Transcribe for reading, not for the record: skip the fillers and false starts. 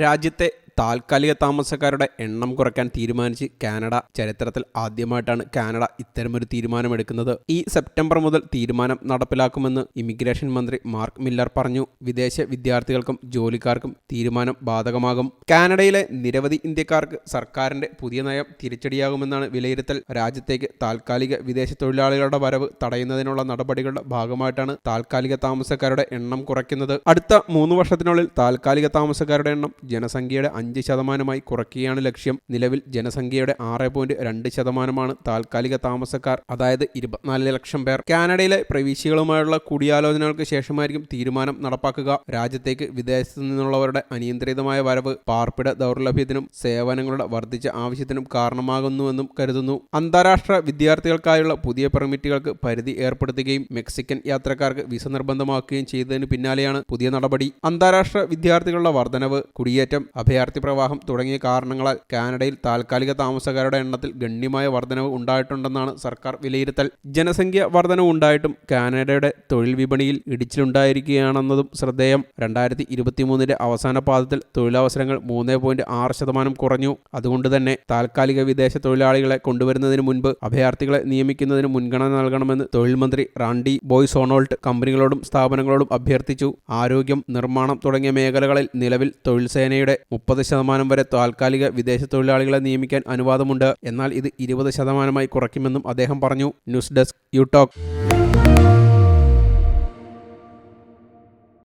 രാജ്യത്തെ താൽക്കാലിക താമസക്കാരുടെ എണ്ണം കുറയ്ക്കാൻ തീരുമാനിച്ച് കാനഡ. ചരിത്രത്തിൽ ആദ്യമായിട്ടാണ് കാനഡ ഇത്തരമൊരു തീരുമാനമെടുക്കുന്നത്. ഈ സെപ്റ്റംബർ മുതൽ തീരുമാനം നടപ്പിലാക്കുമെന്ന് ഇമിഗ്രേഷൻ മന്ത്രി മാർക്ക് മില്ലർ പറഞ്ഞു. വിദേശ വിദ്യാർത്ഥികൾക്കും ജോലിക്കാർക്കും തീരുമാനം ബാധകമാകും. കാനഡയിലെ നിരവധി ഇന്ത്യക്കാർക്ക് സർക്കാരിന്റെ പുതിയ നയം തിരിച്ചടിയാകുമെന്നാണ് വിലയിരുത്തൽ. രാജ്യത്തേക്ക് താൽക്കാലിക വിദേശ തൊഴിലാളികളുടെ വരവ് തടയുന്നതിനുള്ള നടപടികളുടെ ഭാഗമായിട്ടാണ് താൽക്കാലിക താമസക്കാരുടെ എണ്ണം കുറയ്ക്കുന്നത്. അടുത്ത 3 വർഷത്തിനുള്ളിൽ താൽക്കാലിക താമസക്കാരുടെ എണ്ണം ജനസംഖ്യയുടെ 5% കുറയ്ക്കുകയാണ് ലക്ഷ്യം. നിലവിൽ ജനസംഖ്യയുടെ 6.2% താൽക്കാലിക താമസക്കാർ, അതായത് 24 ലക്ഷം പേർ. കാനഡയിലെ പ്രവിശ്യകളുമായുള്ള കൂടിയാലോചനകൾക്ക് ശേഷമായിരിക്കും തീരുമാനം നടപ്പാക്കുക. രാജ്യത്തേക്ക് വിദേശത്തു നിന്നുള്ളവരുടെ അനിയന്ത്രിതമായ വരവ് പാർപ്പിട ദൗർലഭ്യത്തിനും സേവനങ്ങളുടെ വർദ്ധിച്ച ആവശ്യത്തിനും കാരണമാകുന്നുവെന്നും കരുതുന്നു. അന്താരാഷ്ട്ര വിദ്യാർത്ഥികൾക്കായുള്ള പുതിയ പെർമിറ്റുകൾക്ക് പരിധി ഏർപ്പെടുത്തുകയും മെക്സിക്കൻ യാത്രക്കാർക്ക് വിസ നിർബന്ധമാക്കുകയും ചെയ്തതിന് പിന്നാലെയാണ് പുതിയ നടപടി. അന്താരാഷ്ട്ര വിദ്യാർത്ഥികളുടെ വർധനവ്, കുടിയേറ്റം, അഭയാർത്ഥി പ്രവാഹം തുടങ്ങിയ കാരണങ്ങളാൽ കാനഡയിൽ താൽക്കാലിക താമസക്കാരുടെ എണ്ണത്തിൽ ഗണ്യമായ വർധനവ് ഉണ്ടായിട്ടുണ്ടെന്നാണ് സർക്കാർ വിലയിരുത്തൽ. ജനസംഖ്യ വർധനവ് ഉണ്ടായിട്ടും കാനഡയുടെ തൊഴിൽ വിപണിയിൽ ഇടിച്ചിലുണ്ടായിരിക്കുകയാണെന്നതും ശ്രദ്ധേയം. 2023 അവസാന പാദത്തിൽ തൊഴിലവസരങ്ങൾ 3.6% കുറഞ്ഞു. അതുകൊണ്ട് തന്നെ താൽക്കാലിക വിദേശ തൊഴിലാളികളെ കൊണ്ടുവരുന്നതിന് മുൻപ് അഭയാർത്ഥികളെ നിയമിക്കുന്നതിന് മുൻഗണന നൽകണമെന്ന് തൊഴിൽ മന്ത്രി റാൻഡി ബോയ്സോണോൾട്ട് കമ്പനികളോടും സ്ഥാപനങ്ങളോടും അഭ്യർത്ഥിച്ചു. ആരോഗ്യം, നിർമ്മാണം തുടങ്ങിയ മേഖലകളിൽ നിലവിൽ തൊഴിൽ സേനയുടെ 30% വരെ താൽക്കാലിക വിദേശ തൊഴിലാളികളെ നിയമിക്കാൻ അനുവാദമുണ്ട്. എന്നാൽ ഇത് 20% കുറയ്ക്കുമെന്നും അദ്ദേഹം പറഞ്ഞു. News desk you talk.